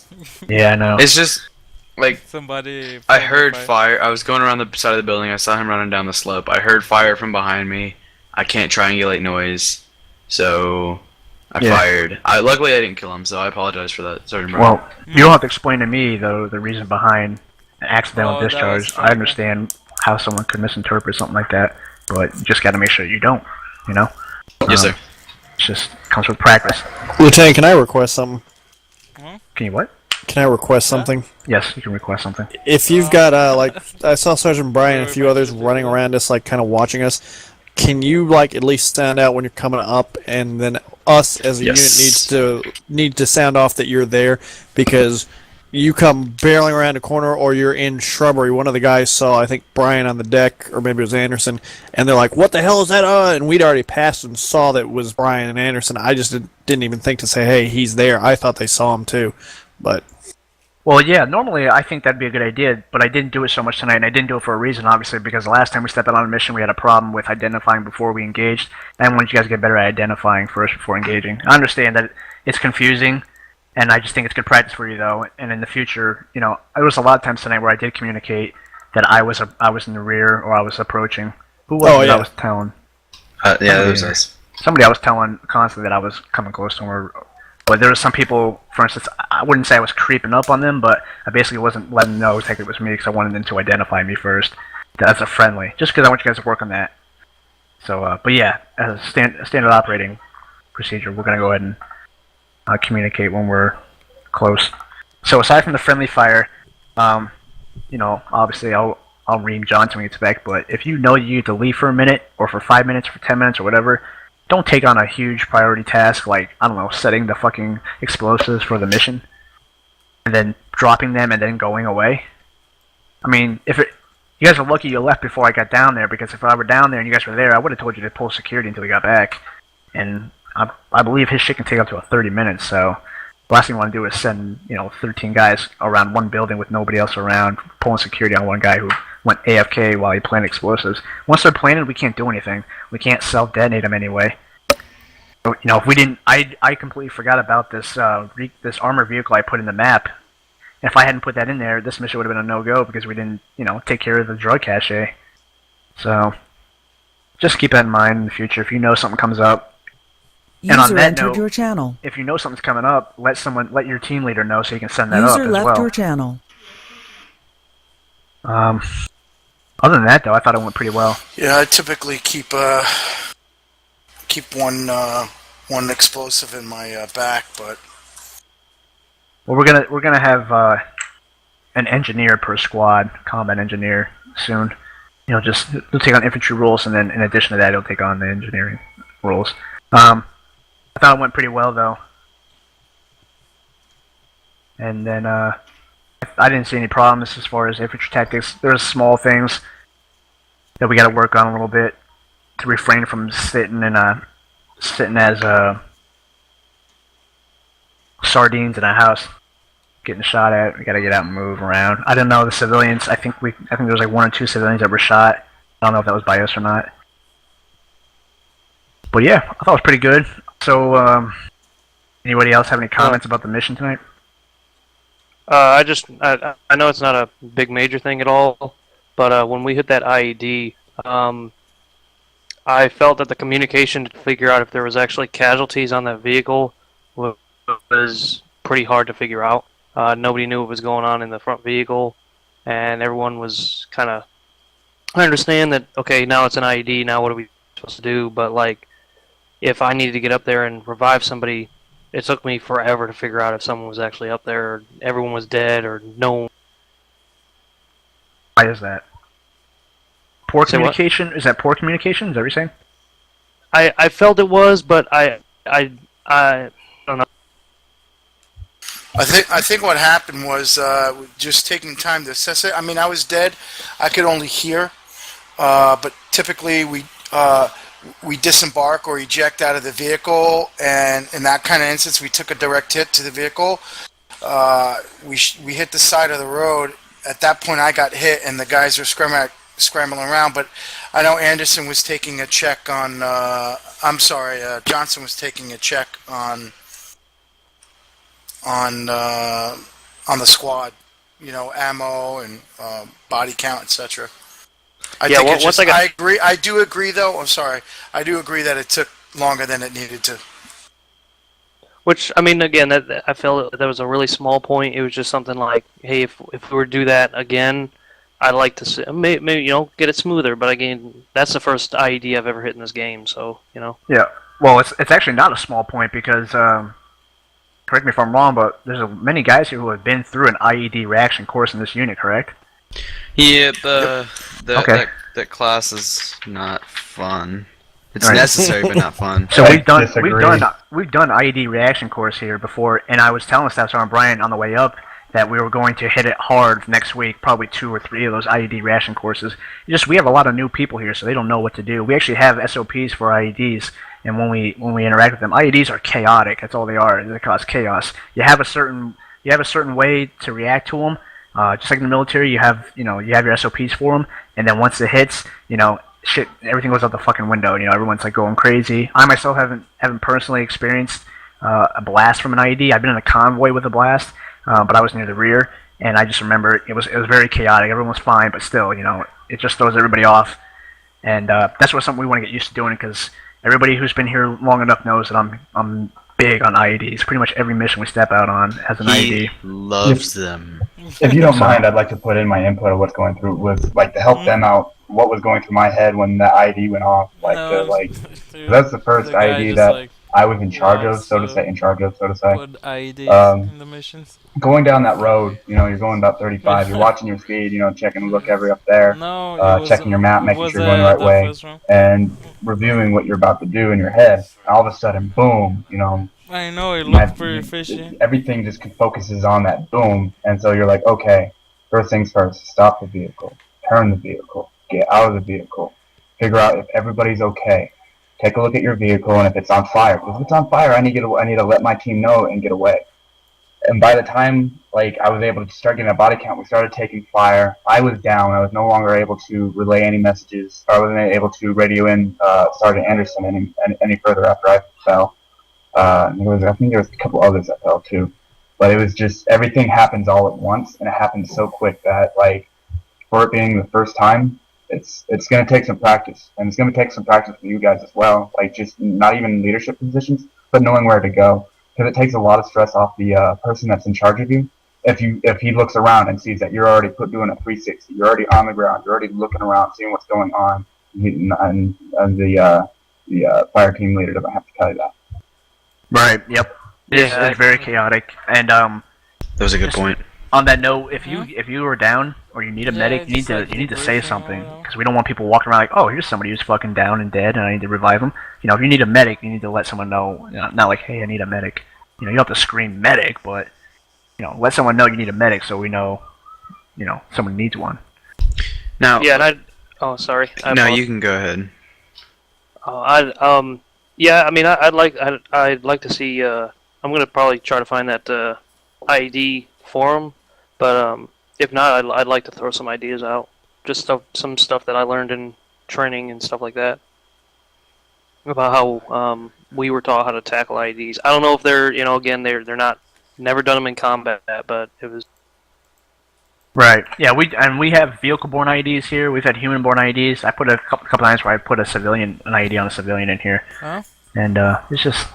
Yeah, I know. It's just, like, somebody. I heard fire. I was going around the side of the building. I saw him running down the slope. I heard fire from behind me. I can't triangulate noise, so I fired. Luckily, I didn't kill him, so I apologize for that, Sergeant Brown. Well, you don't have to explain to me, though, the reason behind an accidental discharge. I understand how someone could misinterpret something like that, but you just got to make sure you don't, you know? Yes, sir. It just comes with practice. Lieutenant, can I request something? Can you what? Can I request something? Yes, you can request something. If you've got, like, I saw Sergeant Brian and a few others running around us, like, kind of watching us. can you like at least sound out when you're coming up, and then us as a unit need to sound off that you're there, because you come barreling around a corner or you're in shrubbery. One of the guys saw, I think, Brian on the deck, or maybe it was Anderson, and they're like, "What the hell is that?" And we'd already passed and saw that it was Brian and Anderson. I just didn't even think to say, "Hey, he's there." I thought they saw him too, but. Well, yeah, normally I think that'd be a good idea, but I didn't do it so much tonight, and I didn't do it for a reason, obviously, because the last time we stepped out on a mission, we had a problem with identifying before we engaged, and I wanted you guys to get better at identifying first before engaging. I understand that it's confusing, and I just think it's good practice for you, though, and in the future, you know, there was a lot of times tonight where I did communicate that I was in the rear, or I was approaching. Who was it I was telling? Yeah, that was us. Somebody I was telling constantly that I was coming close to them, but there were some people, for instance, I wouldn't say I was creeping up on them, but I basically wasn't letting them know exactly it was me because I wanted them to identify me first as a friendly, just because I want you guys to work on that. So, but yeah, as a standard operating procedure, we're going to go ahead and communicate when we're close. So aside from the friendly fire, you know, obviously I'll ream John to when he gets back, but if you know you need to leave for a minute, or for 5 minutes, for 10 minutes, or whatever, don't take on a huge priority task like, I don't know, setting the fucking explosives for the mission, and then dropping them and then going away. I mean, you guys are lucky you left before I got down there, because if I were down there and you guys were there, I would have told you to pull security until we got back. And I believe his shit can take up to 30 minutes, so the last thing you want to do is send, 13 guys around one building with nobody else around, pulling security on one guy who went AFK while he planted explosives. Once they're planted, we can't do anything. We can't self-detonate them anyway. So, if we didn't, I completely forgot about this this armor vehicle I put in the map. And if I hadn't put that in there, this mission would have been a no-go because we didn't, take care of the drug cache. So, just keep that in mind in the future. If you know something comes up, User and on that entered note, your channel. if you know something's coming up, let your team leader know so you can send that User up as left well. your channel. Other than that, though, I thought it went pretty well. Yeah, I typically keep one explosive in my back, but Well, we're gonna have an engineer per squad, combat engineer soon. He'll take on infantry roles, and then in addition to that, he'll take on the engineering roles. I thought it went pretty well, though. And then I didn't see any problems as far as infantry tactics. There's small things that we got to work on a little bit to refrain from sitting as sardines in a house, getting shot at. We got to get out and move around. I don't know the civilians. I think there was like 1 or 2 civilians that were shot. I don't know if that was by us or not. But yeah, I thought it was pretty good. So, anybody else have any comments about the mission tonight? I know it's not a big major thing at all, but when we hit that IED, I felt that the communication to figure out if there was actually casualties on that vehicle was pretty hard to figure out. Nobody knew what was going on in the front vehicle, and everyone was kind of... I understand that, okay, now it's an IED, now what are we supposed to do? But, like, if I needed to get up there and revive somebody, it took me forever to figure out if someone was actually up there, or everyone was dead, or no. Why is that? Poor communication? Is that poor communication? Is that what you're saying? I felt it was, but I don't know. I think what happened was just taking time to assess it. I mean, I was dead. I could only hear, but typically we disembark or eject out of the vehicle, and in that kind of instance, we took a direct hit to the vehicle. We hit the side of the road. At that point, I got hit, and the guys were scrambling around. But I know Anderson was taking a check on. Johnson was taking a check on the squad. Ammo and body count, etc. I agree. I do agree, though. I'm sorry. I do agree that it took longer than it needed to. Which, I mean, again, I felt that was a really small point. It was just something like, hey, if we were to do that again, I'd like to see, maybe get it smoother. But again, that's the first IED I've ever hit in this game, so Yeah. Well, it's actually not a small point because, correct me if I'm wrong, but there's many guys here who have been through an IED reaction course in this unit, correct? Yeah, the that class is not fun. It's Right. necessary but not fun. So we've done IED reaction course here before, and I was telling Staff Sergeant Brian on the way up that we were going to hit it hard next week, probably 2 or 3 of those IED reaction courses. We have a lot of new people here, so they don't know what to do. We actually have SOPs for IEDs, and when we interact with them, IEDs are chaotic. That's all they are. They cause chaos. You have a certain way to react to them. Just like in the military, you have your SOPs for them, and then once it hits, shit, everything goes out the fucking window. Everyone's like going crazy. I myself haven't personally experienced a blast from an IED. I've been in a convoy with a blast, but I was near the rear, and I just remember it was very chaotic. Everyone was fine, but still, it just throws everybody off. And that's something we want to get used to doing, because everybody who's been here long enough knows that I'm big on IEDs. Pretty much every mission we step out on has an IED. Loves them. If you don't mind, I'd like to put in my input of what's going through with to help them out. What was going through my head when the IED went off? That's the first IED that I was in charge of, so to say. What IED in the missions? Going down that road, you're going about 35. You're watching your speed, checking the look every up there, checking your map, making sure you're going the right way, and reviewing what you're about to do in your head. All of a sudden, boom, I know, it looked pretty fishy. Everything just focuses on that boom, and so you're like, okay, first things first, stop the vehicle, turn the vehicle, get out of the vehicle, figure out if everybody's okay. Take a look at your vehicle, and if it's on fire, because if it's on fire, I need to let my team know and get away. And by the time I was able to start getting a body count, we started taking fire. I was down. I was no longer able to relay any messages. I wasn't able to radio in Sergeant Anderson any further after I fell. I think there was a couple others that fell too. But it was just everything happens all at once, and it happened so quick that for it being the first time, it's going to take some practice, and it's going to take some practice for you guys as well. Just not even leadership positions, but knowing where to go. Because it takes a lot of stress off the person that's in charge of you. If he looks around and sees that you're already doing a 360, you're already on the ground, you're already looking around, seeing what's going on, and the fire team leader doesn't have to tell you that. Right. Yep. It's very chaotic, and that was a good point. On that note, if you are down or you need a medic, you need to say something, because we don't want people walking around like, oh, here's somebody who's fucking down and dead, and I need to revive them. If you need a medic, you need to let someone know. Not like, hey, I need a medic. You don't have to scream medic, but let someone know you need a medic, so we know, someone needs one. Now, yeah, and oh, sorry. No, you can go ahead. Yeah, I mean, I'd like to see. I'm gonna probably try to find that IED forum, but if not, I'd like to throw some ideas out. Just some stuff that I learned in training and stuff like that about how we were taught how to tackle IEDs. I don't know if they're again they're not never done them in combat, but it was. Right. Yeah, we have vehicle-borne IEDs here. We've had human-borne IEDs. I put a couple times where I put an IED on a civilian in here. Huh? And it's just.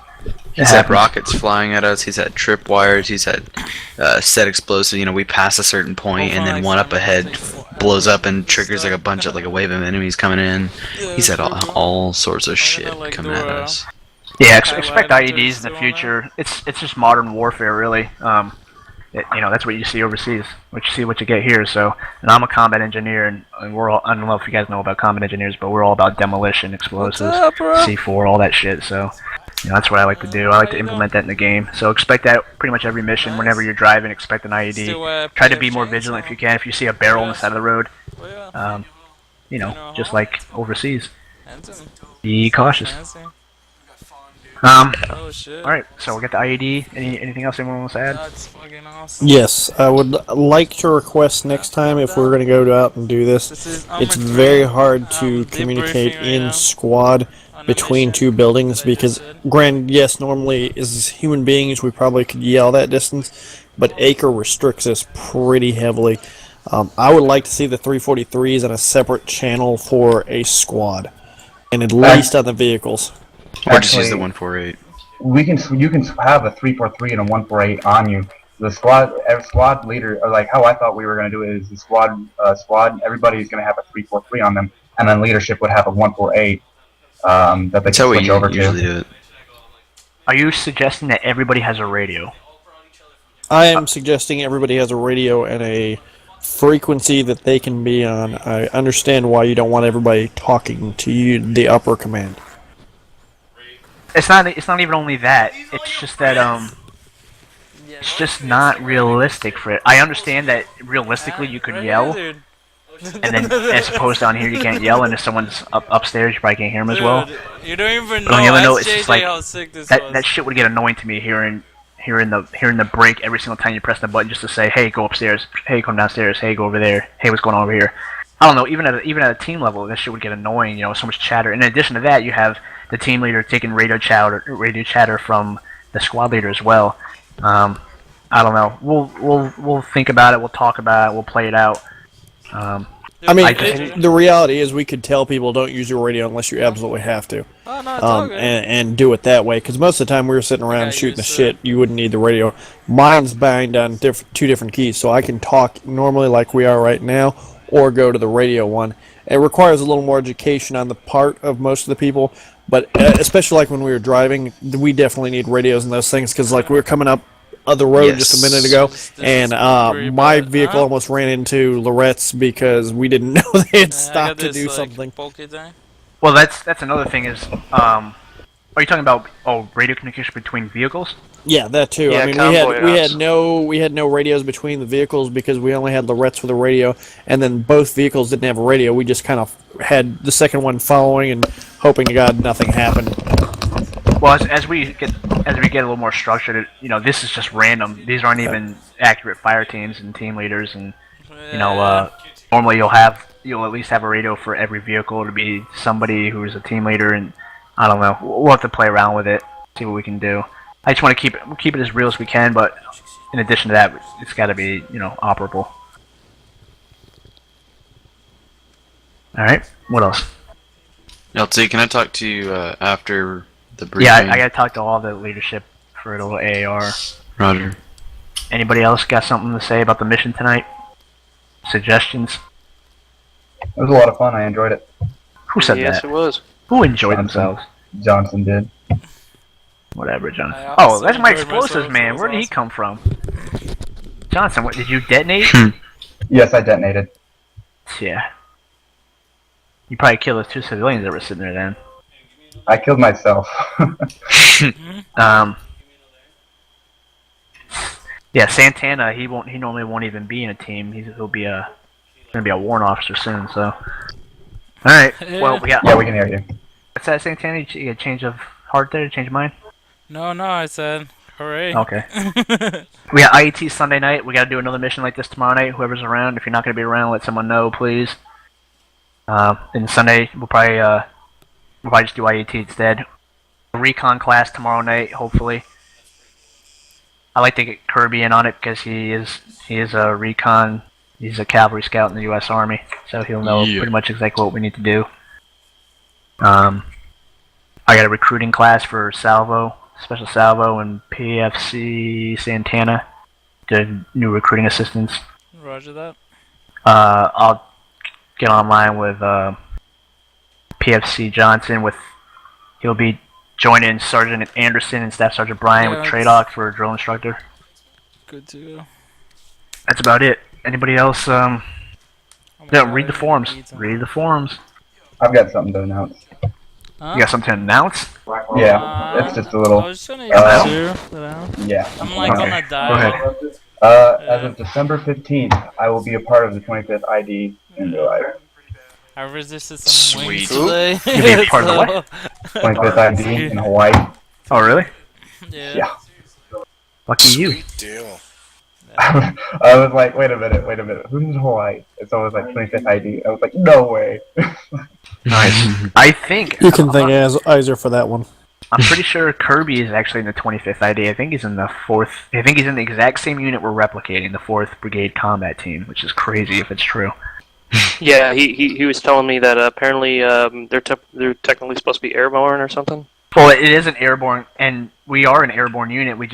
He's had rockets flying at us. He's had trip wires. He's had set explosives. We pass a certain point, and then one up ahead blows up and triggers a bunch of a wave of enemies coming in. He's had all sorts of shit coming at us. Yeah, expect IEDs in the future. It's just modern warfare, really. That's what you see overseas, what you get here. So, and I'm a combat engineer, and we're all, I don't know if you guys know about combat engineers, but we're all about demolition, explosives, C4, all that shit. So, that's what I like to do. I like to implement that in the game. So expect that pretty much every mission. Whenever you're driving, expect an IED. Try to be more vigilant if you can. If you see a barrel on the side of the road, just like overseas, be cautious. Alright, so we'll get the IED. Anything else anyone wants to add? That's fucking awesome. Yes, I would like to request next time if we're going to go out and do this, it's very hard to communicate in squad between two buildings, because yes, normally as human beings we probably could yell that distance, but acre restricts us pretty heavily. I would like to see the 343s on a separate channel for a squad, and at least on the vehicles. Or just use the 148. You can have a 343 and a 148 on you. The squad leader, or how I thought we were going to do it, is the squad. Everybody's going to have a 343 on them, and then leadership would have a 148 that they can switch over to. Do it. Are you suggesting that everybody has a radio? I am suggesting everybody has a radio and a frequency that they can be on, I understand why you don't want everybody talking to you, the upper command. It's not even only that. It's just that it's just not realistic for it. I understand that realistically you could yell, and then as opposed to down here you can't yell, and if someone's upstairs you probably can't hear them as well. You don't even But on the other note, it's SJJ just like how sick this that was. that shit would get annoying to me hearing the break every single time you press the button just to say, hey, go upstairs, hey, come downstairs, hey, go over there, hey, what's going on over here. I don't know, even at a team level, this shit would get annoying, so much chatter. In addition to that, you have the team leader taking radio chatter from the squad leader as well. I don't know. We'll think about it, we'll talk about it, we'll play it out. I mean, the reality is we could tell people don't use your radio unless you absolutely have to. Oh, no, it's all good. And do it that way, because most of the time we were sitting around shooting the shit, you wouldn't need the radio. Mine's bound on two different keys, so I can talk normally like we are right now, or go to the radio one. It requires a little more education on the part of most of the people, but especially like when we were driving, we definitely need radios and those things, because like we were coming up the road just a minute ago, and my vehicle almost ran into Lorette's because we didn't know they had stopped to do something. Well, that's another thing is, are you talking about radio communication between vehicles? Yeah, that too. Yeah, I mean, we had no radios between the vehicles because we only had Lorette's with a radio, and then both vehicles didn't have a radio. We just kind of had the second one following and hoping to God nothing happened. Well, as we get a little more structured, this is just random. These aren't even accurate fire teams and team leaders, and normally you'll at least have a radio for every vehicle to be somebody who's a team leader, and I don't know. We'll have to play around with it, see what we can do. I just want to keep it as real as we can, but in addition to that, it's got to be operable. All right, what else? LT, can I talk to you after the briefing? Yeah, I got to talk to all the leadership for a little AAR. Roger. Anybody else got something to say about the mission tonight? Suggestions? It was a lot of fun. I enjoyed it. Who said that? Yes, it was. Who enjoyed themselves? Johnson did. Whatever, Johnson. Oh, that's my explosives man. Where did he come from? Johnson, what did you detonate? Yes, I detonated. Yeah. You probably killed those two civilians that were sitting there then. I killed myself. Yeah, Santana. He normally won't even be in a team. He'll be gonna be a warrant officer soon. So. All right. Well, we got. Yeah, we can hear you. What's that, Santana? You get a change of heart there? Change of mind? No, I said, hooray. Okay. We got IET Sunday night. We got to do another mission like this tomorrow night. Whoever's around, if you're not going to be around, let someone know, please. And Sunday, we'll probably just do IET instead. Recon class tomorrow night, hopefully. I like to get Kirby in on it because he is a recon. He's a cavalry scout in the U.S. Army, so he'll know pretty much exactly what we need to do. I got a recruiting class for Salvo, Special Salvo, and PFC Santana, the new recruiting assistants. Roger that. I'll get online with PFC Johnson. He'll be joining Sergeant Anderson and Staff Sergeant Bryan with Tradoc for a drill instructor. Good to go. That's about it. Anybody else? Read the forums. Read the forums. I've got something to announce. You got something to announce? Yeah, it's just a little. I was trying yeah. I'm like gonna die. Go ahead. As of December 15th, I will be a part of the 25thID in real life. I resisted some wings Sweet. today. You'll be a part of what? 25thID in Hawaii. Oh, really? Yeah. Lucky you. Sweet deal. I was like, wait a minute, who's in Hawaii? It's always like 25thID. I was like, no way. Nice. I think You can thank Iser for that one. I'm pretty sure Kirby is actually in the 25thID. I think he's in the 4th. I think he's in the exact same unit we're replicating, the 4th Brigade Combat Team, which is crazy if it's true. Yeah, he was telling me that apparently they're technically supposed to be airborne or something. Well, it is an airborne, and we are an airborne unit. We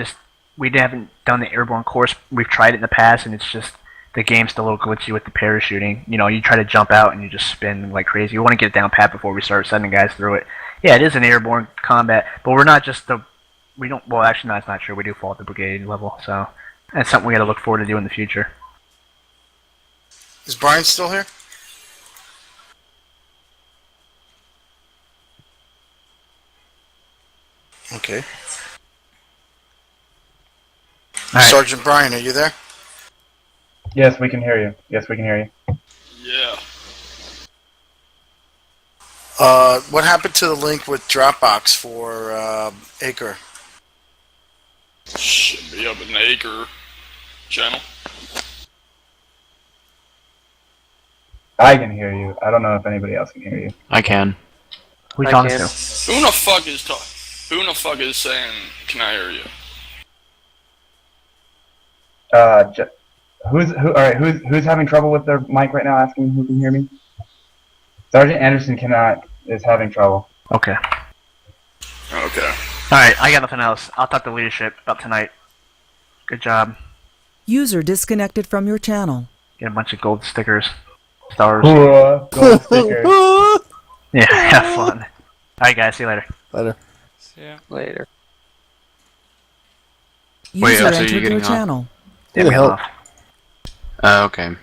haven't done the airborne course. We've tried it in the past, and it's just the game's still a little glitchy with the parachuting. You try to jump out and you just spin like crazy. We want to get it down pat before we start sending guys through it. Yeah, it is an airborne combat, but we're not just we don't. Well, actually, no, it's not true. We do fall at the brigade level, so that's something we got to look forward to do in the future. Is Brian still here? Okay. Alright. Sergeant Brian, are you there? Yes, we can hear you. Yes, we can hear you. Yeah. What happened to the link with Dropbox for Acre? Should be up in the Acre channel. I can hear you. I don't know if anybody else can hear you. I can. Who I talking can. to? Who the fuck is talking? Who the fuck is saying, can I hear you? Who's having trouble with their mic right now? Asking who can hear me. Sergeant Anderson is having trouble. Okay. Okay. Alright, I got nothing else. I'll talk to leadership about tonight. Good job. User disconnected from your channel. Get a bunch of gold stickers. Stars. Gold stickers. Yeah, have fun. Alright guys, see you later. Later. See ya. Later. Wait, User so you're entered getting your off? channel. Yeah, we help. off. Okay.